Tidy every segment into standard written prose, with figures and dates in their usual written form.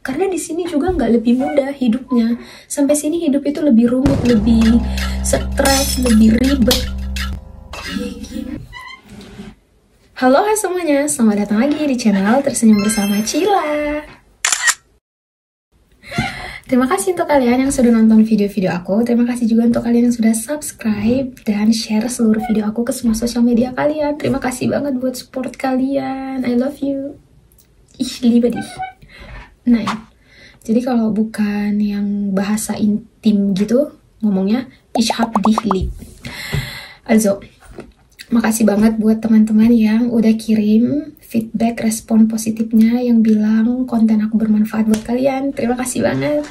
Karena di sini juga nggak lebih mudah hidupnya. Sampai sini hidup itu lebih rumit, lebih stres, lebih ribet. Halo semuanya, selamat datang lagi di channel Tersenyum Bersama Cila. Terima kasih untuk kalian yang sudah nonton video-video aku. Terima kasih juga untuk kalian yang sudah subscribe dan share seluruh video aku ke semua sosial media kalian. Terima kasih banget buat support kalian. I love you. Ich liebe dich. Nah, jadi kalau bukan yang bahasa intim gitu ngomongnya, ich hab dich lieb. Also, makasih banget buat teman-teman yang udah kirim feedback, respon positifnya, yang bilang konten aku bermanfaat buat kalian. Terima kasih banget.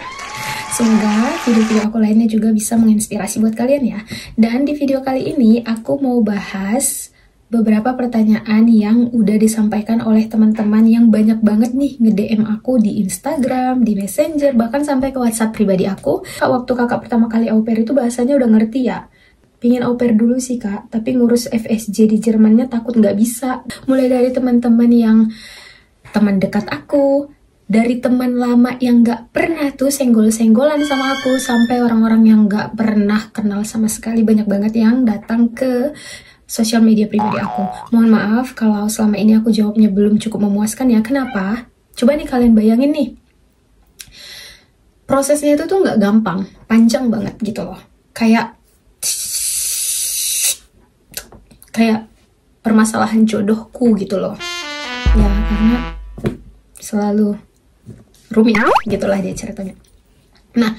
Semoga video-video aku lainnya juga bisa menginspirasi buat kalian ya. Dan di video kali ini aku mau bahas beberapa pertanyaan yang udah disampaikan oleh teman-teman yang banyak banget nih nge-DM aku di Instagram, di Messenger, bahkan sampai ke WhatsApp pribadi aku. Waktu kakak pertama kali au pair itu bahasanya udah ngerti ya. Pengen au pair dulu sih kak, tapi ngurus FSJ di Jermannya takut nggak bisa. Mulai dari teman-teman yang teman dekat aku, dari teman lama yang nggak pernah tuh senggol-senggolan sama aku, sampai orang-orang yang nggak pernah kenal sama sekali. Banyak banget yang datang ke sosial media pribadi aku. Mohon maaf kalau selama ini aku jawabnya belum cukup memuaskan ya. Kenapa? Coba nih kalian bayangin nih, prosesnya itu tuh nggak gampang, panjang banget gitu loh. Kayak permasalahan jodohku gitu loh ya, karena selalu rumit gitulah dia ceritanya. Nah,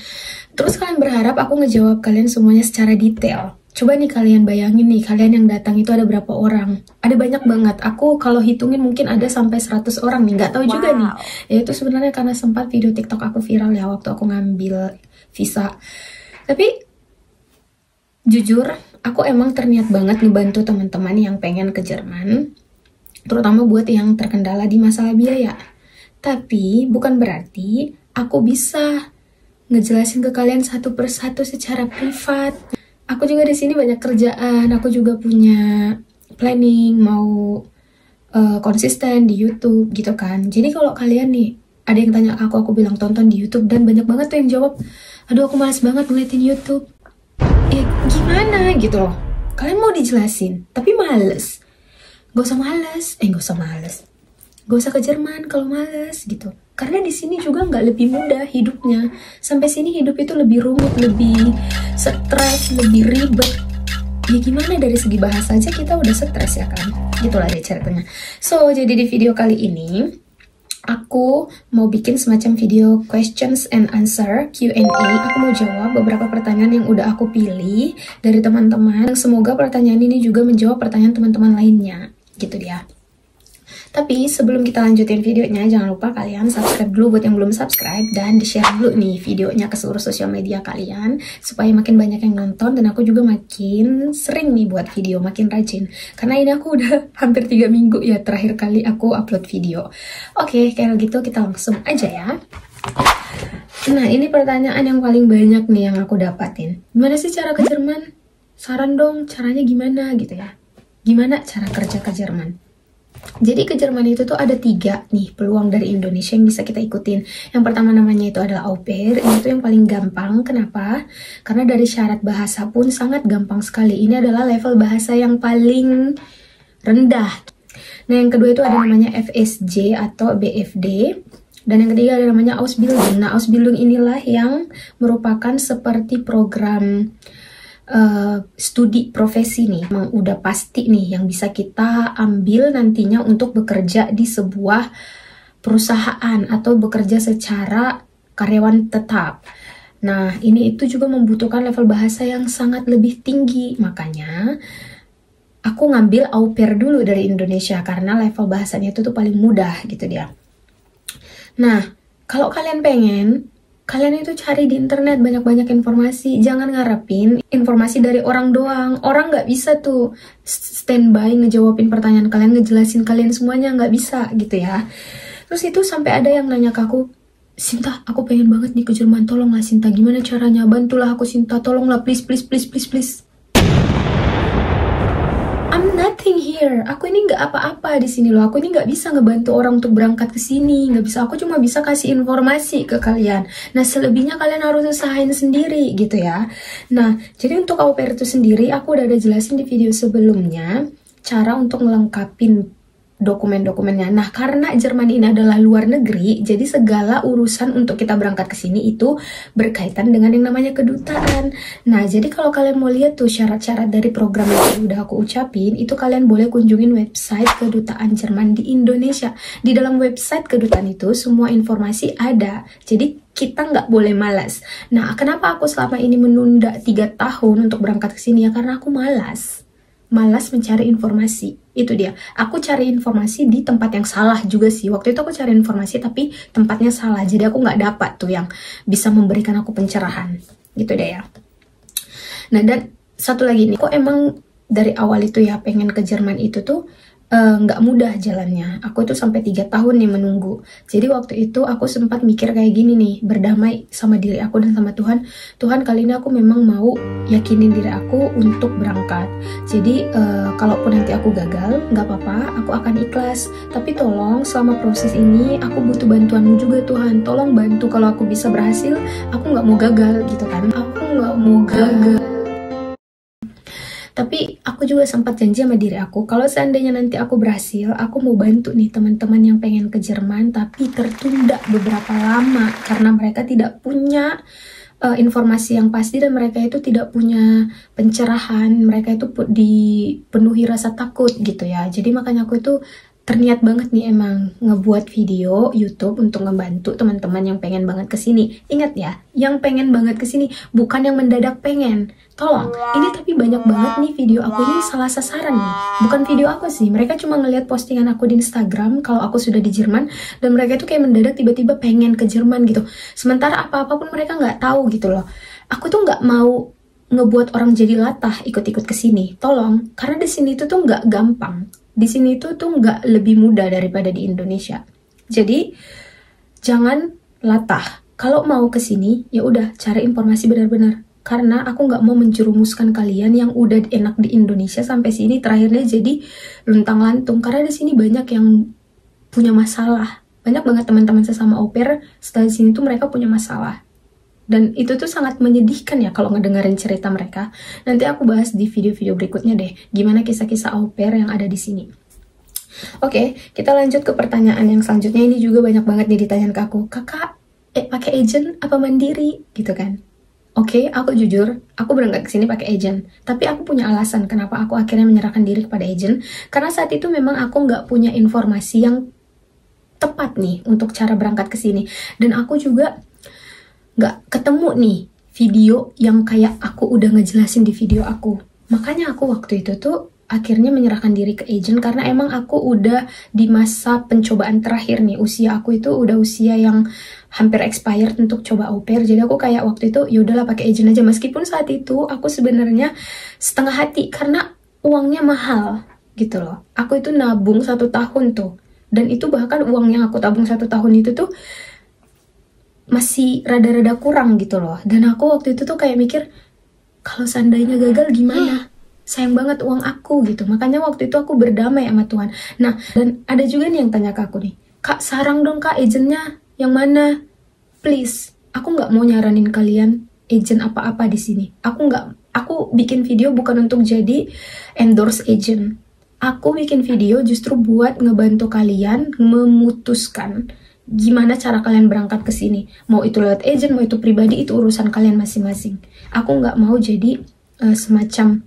terus kalian berharap aku ngejawab kalian semuanya secara detail. Coba nih kalian bayangin nih, kalian yang datang itu ada berapa orang? Ada banyak banget. Aku kalau hitungin mungkin ada sampai 100 orang nih, nggak tahu juga nih. Ya itu sebenarnya karena sempat video TikTok aku viral ya waktu aku ngambil visa. Tapi jujur, aku emang terniat banget ngebantu teman-teman yang pengen ke Jerman, terutama buat yang terkendala di masalah biaya. Tapi bukan berarti aku bisa ngejelasin ke kalian satu persatu secara privat. Aku juga di sini banyak kerjaan, aku juga punya planning mau konsisten di YouTube gitu kan. Jadi kalau kalian nih ada yang tanya ke aku bilang tonton di YouTube, dan banyak banget tuh yang jawab, aduh aku malas banget ngeliatin YouTube. Ya gimana gitu loh, kalian mau dijelasin tapi males. Gak usah males, gak usah ke Jerman kalau males gitu. Karena di sini juga nggak lebih mudah hidupnya. Sampai sini hidup itu lebih rumit, lebih stres, lebih ribet. Ya gimana, dari segi bahasa aja kita udah stres ya kan. Gitulah deh ceritanya. So, jadi di video kali ini aku mau bikin semacam video questions and answer, Q&A. Aku mau jawab beberapa pertanyaan yang udah aku pilih dari teman-teman. Semoga pertanyaan ini juga menjawab pertanyaan teman-teman lainnya. Gitu dia. Tapi sebelum kita lanjutin videonya, jangan lupa kalian subscribe dulu buat yang belum subscribe, dan di-share dulu nih videonya ke seluruh sosial media kalian supaya makin banyak yang nonton dan aku juga makin sering nih buat video, makin rajin. Karena ini aku udah hampir 3 minggu ya terakhir kali aku upload video. Oke, kayak gitu kita langsung aja ya. Nah, ini pertanyaan yang paling banyak nih yang aku dapatin. Gimana sih cara ke Jerman? Saran dong, caranya gimana gitu ya. Gimana cara kerja ke Jerman? Jadi ke Jerman itu tuh ada 3 nih peluang dari Indonesia yang bisa kita ikutin. Yang pertama namanya itu adalah au pair. Ini tuh yang paling gampang. Kenapa? Karena dari syarat bahasa pun sangat gampang sekali. Ini adalah level bahasa yang paling rendah. Nah, yang kedua itu ada namanya FSJ atau BFD. Dan yang ketiga ada namanya Ausbildung. Nah, Ausbildung inilah yang merupakan seperti program studi profesi nih, emang udah pasti nih yang bisa kita ambil nantinya untuk bekerja di sebuah perusahaan atau bekerja secara karyawan tetap. Nah, ini itu juga membutuhkan level bahasa yang sangat lebih tinggi. Makanya aku ngambil au pair dulu dari Indonesia karena level bahasanya itu tuh paling mudah gitu dia. Nah, kalau kalian pengen, kalian itu cari di internet banyak-banyak informasi. Jangan ngarepin informasi dari orang doang. Orang nggak bisa tuh standby ngejawabin pertanyaan kalian, ngejelasin kalian semuanya, nggak bisa gitu ya. Terus itu sampai ada yang nanya ke aku, Sinta, aku pengen banget nih ke Jerman, tolonglah Sinta, gimana caranya? Bantulah aku Sinta, tolonglah, please. I'm not nothing here. Aku ini nggak apa-apa di sini loh. Aku ini nggak bisa ngebantu orang untuk berangkat ke sini, nggak bisa. Aku cuma bisa kasih informasi ke kalian. Nah, selebihnya kalian harus usahain sendiri gitu ya. Nah, jadi untuk au pair itu sendiri, aku udah ada jelasin di video sebelumnya cara untuk ngelengkapin dokumen-dokumennya. Nah, karena Jerman ini adalah luar negeri, jadi segala urusan untuk kita berangkat ke sini itu berkaitan dengan yang namanya kedutaan. Nah, jadi kalau kalian mau lihat tuh syarat-syarat dari program yang udah aku ucapin, itu kalian boleh kunjungin website kedutaan Jerman di Indonesia. Di dalam website kedutaan itu semua informasi ada. Jadi kita nggak boleh malas. Nah, kenapa aku selama ini menunda 3 tahun untuk berangkat ke sini ya? Karena aku malas mencari informasi. Itu dia, aku cari informasi di tempat yang salah juga sih. Waktu itu aku cari informasi tapi tempatnya salah, jadi aku nggak dapat tuh yang bisa memberikan aku pencerahan gitu deh ya. Nah, dan satu lagi nih, kok emang dari awal itu ya pengen ke Jerman itu tuh nggak mudah jalannya. Aku tuh sampai 3 tahun nih menunggu. Jadi waktu itu aku sempat mikir kayak gini nih, berdamai sama diri aku dan sama Tuhan. Tuhan, kali ini aku memang mau yakinin diri aku untuk berangkat. Jadi kalaupun nanti aku gagal, nggak apa-apa, aku akan ikhlas. Tapi tolong selama proses ini aku butuh bantuanmu juga Tuhan. Tolong bantu kalau aku bisa berhasil. Aku nggak mau gagal gitu kan. Aku nggak mau gagal. Tapi aku juga sempat janji sama diri aku, kalau seandainya nanti aku berhasil, aku mau bantu nih teman-teman yang pengen ke Jerman tapi tertunda beberapa lama karena mereka tidak punya informasi yang pasti dan mereka itu tidak punya pencerahan, mereka itu dipenuhi rasa takut gitu ya. Jadi makanya aku itu terniat banget nih emang ngebuat video YouTube untuk ngebantu teman-teman yang pengen banget kesini. Ingat ya, yang pengen banget kesini, bukan yang mendadak pengen. Tolong, ini tapi banyak banget nih video aku ini salah sasaran nih. Bukan video aku sih, mereka cuma ngeliat postingan aku di Instagram kalau aku sudah di Jerman, dan mereka itu kayak mendadak tiba-tiba pengen ke Jerman gitu. Sementara apa-apa pun mereka nggak tahu gitu loh. Aku tuh nggak mau ngebuat orang jadi latah ikut-ikut ke sini. Tolong, karena di sini itu tuh nggak gampang. Di sini itu tuh nggak lebih mudah daripada di Indonesia. Jadi jangan latah. Kalau mau ke sini, ya udah cari informasi benar-benar. Karena aku nggak mau menjerumuskan kalian yang udah enak di Indonesia sampai sini terakhirnya jadi luntang-lantung. Karena di sini banyak yang punya masalah. Banyak banget teman-teman sesama au pair setelah di sini tuh mereka punya masalah. Dan itu tuh sangat menyedihkan ya kalau ngedengerin cerita mereka. Nanti aku bahas di video-video berikutnya deh, gimana kisah-kisah au pair yang ada di sini. Oke, kita lanjut ke pertanyaan yang selanjutnya. Ini juga banyak banget nih ditanyain ke aku. Kakak, pakai agent apa mandiri? Gitu kan. Oke, aku jujur, aku berangkat ke sini pakai agent. Tapi aku punya alasan kenapa aku akhirnya menyerahkan diri kepada agent. Karena saat itu memang aku nggak punya informasi yang tepat nih untuk cara berangkat ke sini. Dan aku juga nggak ketemu nih video yang kayak aku udah ngejelasin di video aku. Makanya aku waktu itu tuh akhirnya menyerahkan diri ke agent karena emang aku udah di masa pencobaan terakhir nih. Usia aku itu udah usia yang hampir expired untuk coba au pair. Jadi aku kayak waktu itu yaudahlah pakai agent aja. Meskipun saat itu aku sebenarnya setengah hati karena uangnya mahal gitu loh. Aku itu nabung 1 tahun tuh. Dan itu bahkan uang yang aku tabung 1 tahun itu tuh masih rada-rada kurang gitu loh. Dan aku waktu itu tuh kayak mikir, kalau seandainya gagal gimana? Sayang banget uang aku gitu. Makanya waktu itu aku berdamai sama Tuhan. Nah, dan ada juga nih yang tanya ke aku nih, Kak, sarang dong Kak agentnya yang mana? Please, aku nggak mau nyaranin kalian agent apa-apa di sini. Aku bikin video bukan untuk jadi endorse agent. Aku bikin video justru buat ngebantu kalian memutuskan gimana cara kalian berangkat ke sini. Mau itu lewat agent, mau itu pribadi, itu urusan kalian masing-masing. Aku nggak mau jadi semacam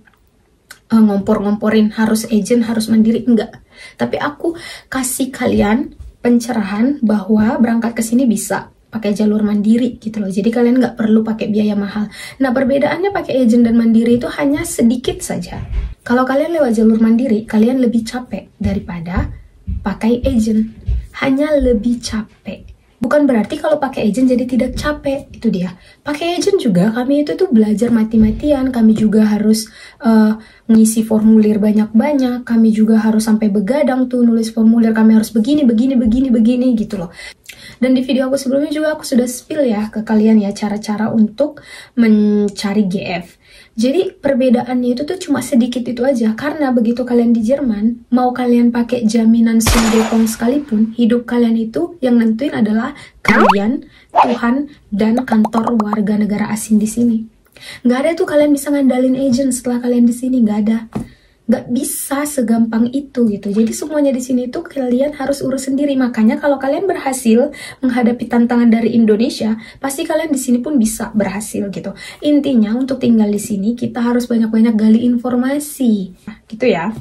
ngompor-ngomporin harus agent, harus mandiri, enggak. Tapi aku kasih kalian pencerahan bahwa berangkat ke sini bisa pakai jalur mandiri gitu loh. Jadi kalian nggak perlu pakai biaya mahal. Nah, perbedaannya pakai agent dan mandiri itu hanya sedikit saja. Kalau kalian lewat jalur mandiri, kalian lebih capek daripada pakai agent. Hanya lebih capek. Bukan berarti kalau pakai agent jadi tidak capek, itu dia. Pakai agent juga kami itu tuh belajar mati-matian, kami juga harus ngisi formulir banyak-banyak, kami juga harus sampai begadang tuh nulis formulir, kami harus begini gitu loh. Dan di video aku sebelumnya juga aku sudah spill ya ke kalian ya cara-cara untuk mencari GF. Jadi perbedaannya itu tuh cuma sedikit itu aja, karena begitu kalian di Jerman, mau kalian pakai jaminan Sundekong sekalipun, hidup kalian itu yang nentuin adalah kalian, Tuhan, dan kantor warga negara asing di sini. Nggak ada tuh kalian bisa ngandalin agent setelah kalian di sini, nggak ada. Nggak bisa segampang itu gitu. Jadi semuanya di sini tuh kalian harus urus sendiri. Makanya kalau kalian berhasil menghadapi tantangan dari Indonesia, pasti kalian di sini pun bisa berhasil gitu. Intinya untuk tinggal di sini kita harus banyak-banyak gali informasi, gitu ya.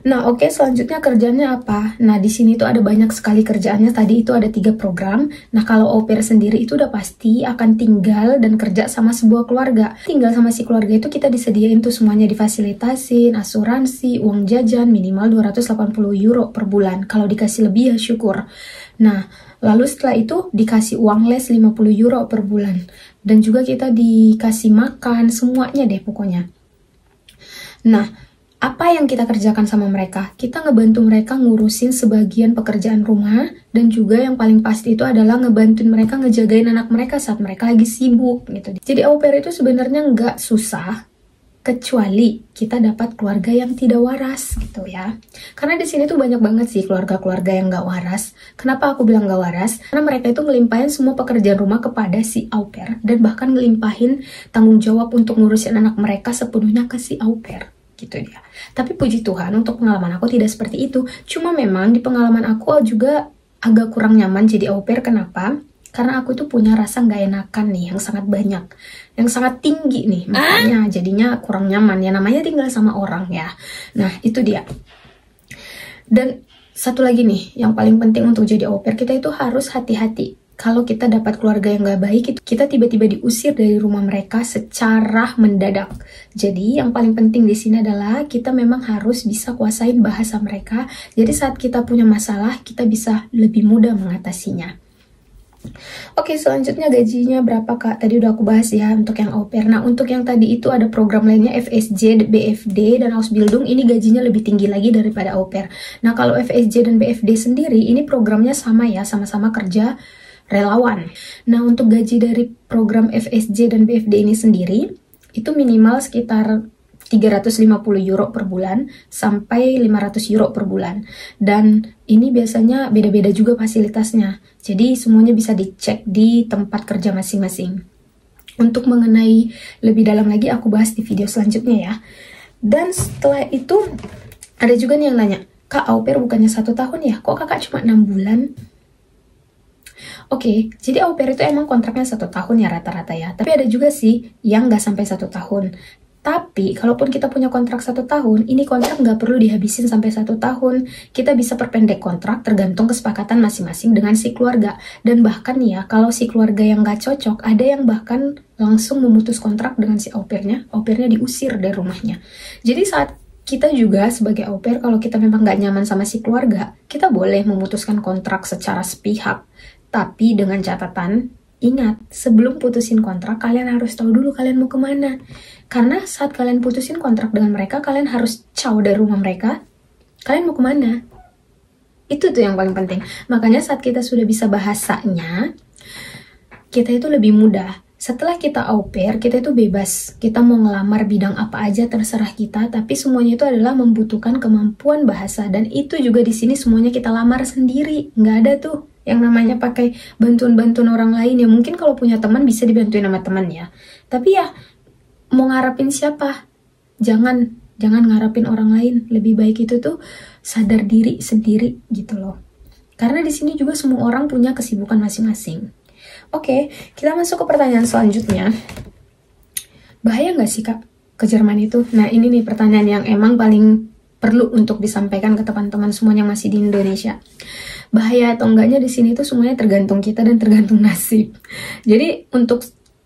Nah, oke, selanjutnya kerjanya apa? Nah, di sini tuh ada banyak sekali kerjaannya. Tadi itu ada 3 program. Nah, kalau au pair sendiri itu udah pasti akan tinggal dan kerja sama sebuah keluarga. Tinggal sama si keluarga itu kita disediain tuh semuanya, difasilitasin, asuransi, uang jajan minimal 280 euro per bulan. Kalau dikasih lebih ya syukur. Nah, lalu setelah itu dikasih uang les 50 euro per bulan. Dan juga kita dikasih makan, semuanya deh pokoknya. Nah, apa yang kita kerjakan sama mereka? Kita ngebantu mereka ngurusin sebagian pekerjaan rumah, dan juga yang paling pasti itu adalah ngebantuin mereka ngejagain anak mereka saat mereka lagi sibuk gitu. Jadi au pair itu sebenarnya nggak susah, kecuali kita dapat keluarga yang tidak waras gitu ya. Karena di sini tuh banyak banget sih keluarga-keluarga yang nggak waras. Kenapa aku bilang nggak waras? Karena mereka itu ngelimpahin semua pekerjaan rumah kepada si au pair, dan bahkan ngelimpahin tanggung jawab untuk ngurusin anak mereka sepenuhnya ke si au pair. Gitu dia. Tapi puji Tuhan untuk pengalaman aku tidak seperti itu. Cuma memang di pengalaman aku juga agak kurang nyaman jadi au pair. Kenapa? Karena aku tuh punya rasa nggak enakan nih yang sangat banyak, yang sangat tinggi nih. Makanya jadinya kurang nyaman. Ya namanya tinggal sama orang ya. Nah itu dia. Dan satu lagi nih, yang paling penting untuk jadi au pair, kita itu harus hati-hati. Kalau kita dapat keluarga yang gak baik, itu kita tiba-tiba diusir dari rumah mereka secara mendadak. Jadi yang paling penting di sini adalah kita memang harus bisa kuasain bahasa mereka. Jadi saat kita punya masalah, kita bisa lebih mudah mengatasinya. Oke, selanjutnya gajinya berapa Kak? Tadi udah aku bahas ya untuk yang au pair. Nah, untuk yang tadi itu ada program lainnya FSJ, BFD, dan Ausbildung. Ini gajinya lebih tinggi lagi daripada au pair. Nah, kalau FSJ dan BFD sendiri, ini programnya sama ya, sama-sama kerja relawan. Nah, untuk gaji dari program FSJ dan BFD ini sendiri, itu minimal sekitar 350 euro per bulan sampai 500 euro per bulan. Dan ini biasanya beda-beda juga fasilitasnya. Jadi semuanya bisa dicek di tempat kerja masing-masing. Untuk mengenai lebih dalam lagi aku bahas di video selanjutnya ya. Dan setelah itu ada juga nih yang nanya, Kak, au pair bukannya 1 tahun ya? Kok kakak cuma 6 bulan? Oke, jadi au pair itu emang kontraknya 1 tahun ya rata-rata ya. Tapi ada juga sih yang nggak sampai 1 tahun. Tapi, kalaupun kita punya kontrak 1 tahun, ini kontrak nggak perlu dihabisin sampai 1 tahun. Kita bisa perpendek kontrak tergantung kesepakatan masing-masing dengan si keluarga. Dan bahkan ya, kalau si keluarga yang nggak cocok, ada yang bahkan langsung memutus kontrak dengan si au pairnya diusir dari rumahnya. Jadi saat kita juga sebagai au pair, kalau kita memang nggak nyaman sama si keluarga, kita boleh memutuskan kontrak secara sepihak. Tapi dengan catatan, ingat, sebelum putusin kontrak, kalian harus tahu dulu kalian mau kemana. Karena saat kalian putusin kontrak dengan mereka, kalian harus caw dari rumah mereka. Kalian mau kemana? Itu tuh yang paling penting. Makanya saat kita sudah bisa bahasanya, kita itu lebih mudah. Setelah kita au pair, kita itu bebas. Kita mau ngelamar bidang apa aja terserah kita, tapi semuanya itu adalah membutuhkan kemampuan bahasa. Dan itu juga di sini semuanya kita lamar sendiri. Nggak ada tuh yang namanya pakai bantuan-bantuan orang lain. Ya mungkin kalau punya teman bisa dibantuin sama teman ya. Tapi ya mau ngarapin siapa? Jangan ngarapin orang lain. Lebih baik itu tuh sadar diri sendiri gitu loh. Karena di sini juga semua orang punya kesibukan masing-masing. Oke, kita masuk ke pertanyaan selanjutnya. Bahaya nggak sih Kak ke Jerman itu? Nah ini nih pertanyaan yang emang paling perlu untuk disampaikan ke teman-teman semua yang masih di Indonesia. Bahaya atau enggaknya di sini tuh semuanya tergantung kita dan tergantung nasib. Jadi untuk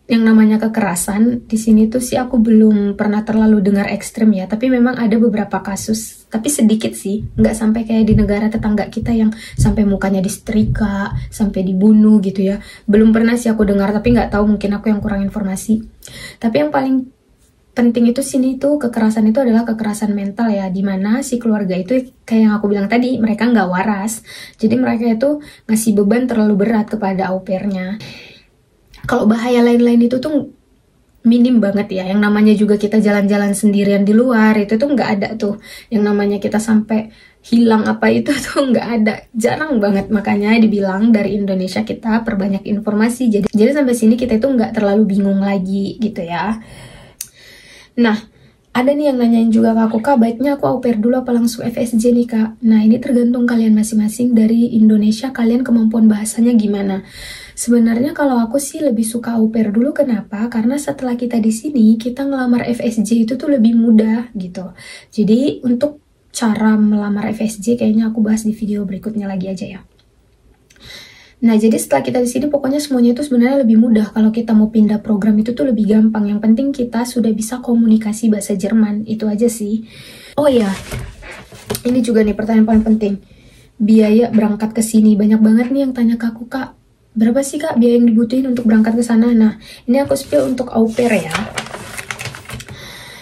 yang namanya kekerasan di sini tuh sih aku belum pernah terlalu dengar ekstrem ya, tapi memang ada beberapa kasus, tapi sedikit sih, nggak sampai kayak di negara tetangga kita yang sampai mukanya disetrika, sampai dibunuh gitu ya. Belum pernah sih aku dengar, tapi nggak tahu, mungkin aku yang kurang informasi. Tapi yang paling penting itu sini tuh kekerasan itu adalah kekerasan mental ya, dimana si keluarga itu kayak yang aku bilang tadi, mereka nggak waras, jadi mereka itu ngasih beban terlalu berat kepada au pairnya. Kalau bahaya lain-lain itu tuh minim banget ya, yang namanya juga kita jalan-jalan sendirian di luar itu tuh nggak ada tuh, yang namanya kita sampai hilang apa itu tuh nggak ada, jarang banget. Makanya dibilang dari Indonesia kita perbanyak informasi, jadi sampai sini kita itu nggak terlalu bingung lagi gitu ya. Nah, ada nih yang nanyain juga ke aku, Kak, baiknya aku au pair dulu apa langsung FSJ nih, Kak? Nah, ini tergantung kalian masing-masing. Dari Indonesia, kalian kemampuan bahasanya gimana? Sebenarnya kalau aku sih lebih suka au pair dulu, kenapa? Karena setelah kita di sini, kita ngelamar FSJ itu tuh lebih mudah gitu. Jadi, untuk cara melamar FSJ kayaknya aku bahas di video berikutnya lagi aja ya. Nah, jadi setelah kita di sini pokoknya semuanya itu sebenarnya lebih mudah. Kalau kita mau pindah program itu tuh lebih gampang. Yang penting kita sudah bisa komunikasi bahasa Jerman. Itu aja sih. Oh iya, ini juga nih pertanyaan paling penting. Biaya berangkat ke sini. Banyak banget nih yang tanya ke aku, Kak, berapa sih, Kak, biaya yang dibutuhin untuk berangkat ke sana? Nah, ini aku spill untuk au pair ya.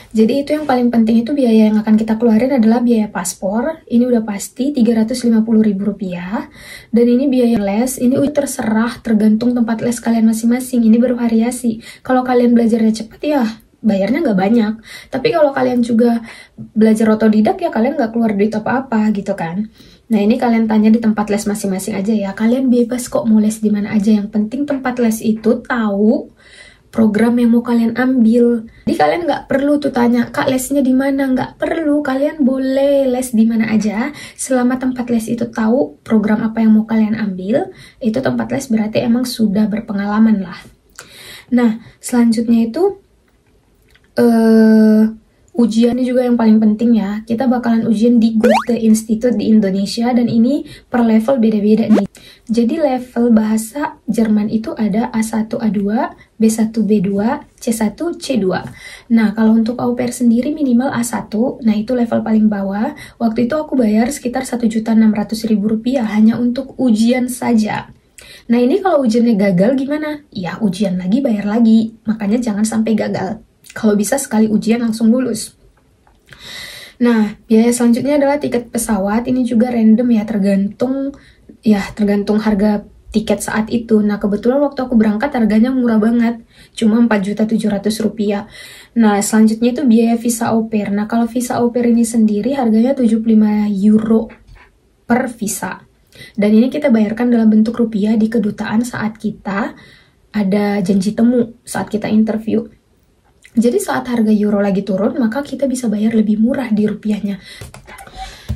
Jadi itu yang paling penting, itu biaya yang akan kita keluarin adalah biaya paspor. Ini udah pasti Rp350.000. Dan ini biaya les, ini terserah tergantung tempat les kalian masing-masing. Ini bervariasi. Kalau kalian belajarnya cepat ya bayarnya nggak banyak. Tapi kalau kalian juga belajar otodidak ya kalian nggak keluar duit apa-apa gitu kan. Nah, ini kalian tanya di tempat les masing-masing aja ya. Kalian bebas kok mau les di mana aja. Yang penting tempat les itu tahu program yang mau kalian ambil. Jadi kalian nggak perlu tuh tanya, Kak, lesnya di mana? Nggak perlu, kalian boleh les di mana aja. Selama tempat les itu tahu program apa yang mau kalian ambil, itu tempat les berarti emang sudah berpengalaman lah. Nah, selanjutnya itu ujiannya juga yang paling penting ya. Kita bakalan ujian di Goethe Institute di Indonesia, dan ini per level beda-beda nih. Jadi level bahasa Jerman itu ada A1, A2, B1, B2, C1, C2. Nah, kalau untuk au pair sendiri minimal A1, nah itu level paling bawah. Waktu itu aku bayar sekitar Rp1.600.000 hanya untuk ujian saja. Nah, ini kalau ujiannya gagal gimana? Ya, ujian lagi, bayar lagi. Makanya jangan sampai gagal. Kalau bisa sekali ujian langsung lulus. Nah, biaya selanjutnya adalah tiket pesawat. Ini juga random ya, tergantung harga tiket saat itu. Nah, kebetulan waktu aku berangkat harganya murah banget, cuma Rp4.700.000. Nah, selanjutnya itu biaya visa au pair. Nah, kalau visa au pair ini sendiri harganya €75 per visa. Dan ini kita bayarkan dalam bentuk rupiah di kedutaan saat kita ada janji temu, saat kita interview. Jadi saat harga euro lagi turun, maka kita bisa bayar lebih murah di rupiahnya.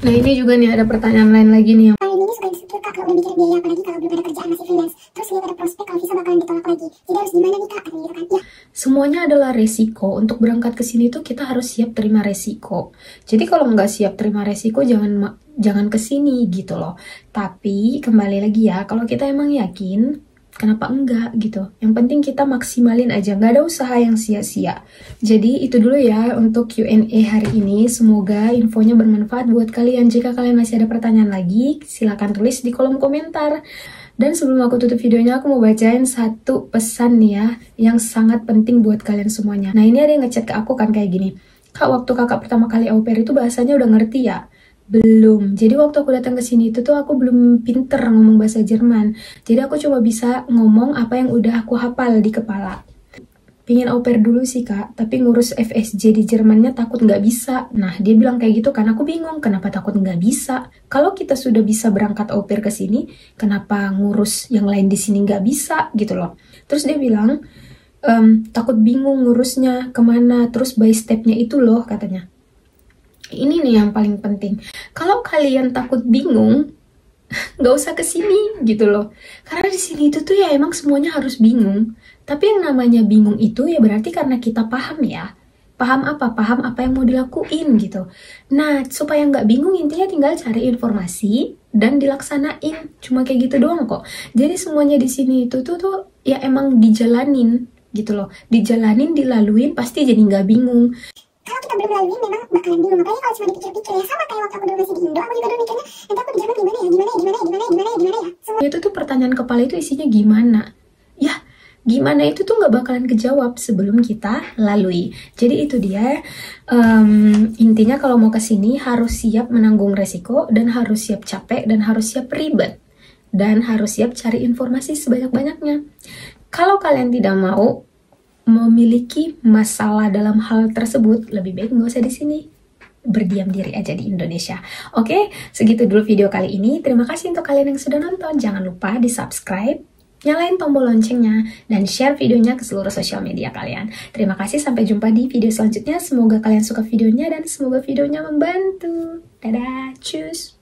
Nah, ini juga nih ada pertanyaan lain lagi nih. Ini suka insecure, Kak, kalau udah bicara biaya, apalagi kalau belum ada kerjaan, masih freelance. Terus lihat ada prospek kalau visa bakalan ditolak lagi. Jadi harus gimana nih, Kak? Gitu kan. Ya. Semuanya adalah resiko. Untuk berangkat ke sini tuh kita harus siap terima resiko. Jadi kalau nggak siap terima resiko, jangan ke sini gitu loh. Tapi kembali lagi ya, kalau kita emang yakin, kenapa enggak gitu. Yang penting kita maksimalin aja, nggak ada usaha yang sia-sia. Jadi itu dulu ya untuk Q&A hari ini. Semoga infonya bermanfaat buat kalian. Jika kalian masih ada pertanyaan lagi, silakan tulis di kolom komentar. Dan sebelum aku tutup videonya, aku mau bacain satu pesan nih ya, yang sangat penting buat kalian semuanya. Nah, ini ada yang ngechat ke aku kan kayak gini, Kak, waktu kakak pertama kali au pair itu bahasanya udah ngerti ya? Belum. Jadi waktu aku datang ke sini itu tuh aku belum pinter ngomong bahasa Jerman. Jadi aku coba bisa ngomong apa yang udah aku hafal di kepala. Pingin au pair dulu sih, Kak, tapi ngurus FSJ di Jermannya takut nggak bisa. Nah, dia bilang kayak gitu kan, aku bingung kenapa takut nggak bisa. Kalau kita sudah bisa berangkat au pair ke sini, kenapa ngurus yang lain di sini nggak bisa gitu loh. Terus dia bilang, takut bingung ngurusnya kemana, terus by stepnya itu loh katanya. Ini nih yang paling penting. Kalau kalian takut bingung, nggak usah ke sini gitu loh. Karena di sini itu tuh ya emang semuanya harus bingung. Tapi yang namanya bingung itu ya berarti karena kita paham ya. Paham apa? Paham apa yang mau dilakuin gitu. Nah, supaya nggak bingung intinya tinggal cari informasi dan dilaksanain. Cuma kayak gitu doang kok. Jadi semuanya di sini itu tuh ya emang dijalanin gitu loh. Dijalanin, dilaluin, pasti jadi nggak bingung. Kalau kita belum lalui memang bakalan bingung. Apalagi kalau cuma dipikir-pikir ya, sama kayak waktu aku dulu masih di Indo, aku juga dulu mikirnya, nanti aku di Jerman gimana ya. Semua Itu tuh pertanyaan kepala itu isinya gimana? Ya, gimana itu tuh nggak bakalan kejawab sebelum kita lalui. Jadi itu dia, intinya kalau mau kesini harus siap menanggung resiko, dan harus siap capek, dan harus siap ribet, dan harus siap cari informasi sebanyak-banyaknya. Kalau kalian tidak mau memiliki masalah dalam hal tersebut, lebih baik nggak usah di sini. Berdiam diri aja di Indonesia. Oke, segitu dulu video kali ini. Terima kasih untuk kalian yang sudah nonton. Jangan lupa di subscribe, nyalain tombol loncengnya, dan share videonya ke seluruh sosial media kalian. Terima kasih, sampai jumpa di video selanjutnya. Semoga kalian suka videonya dan semoga videonya membantu. Dadah, cus.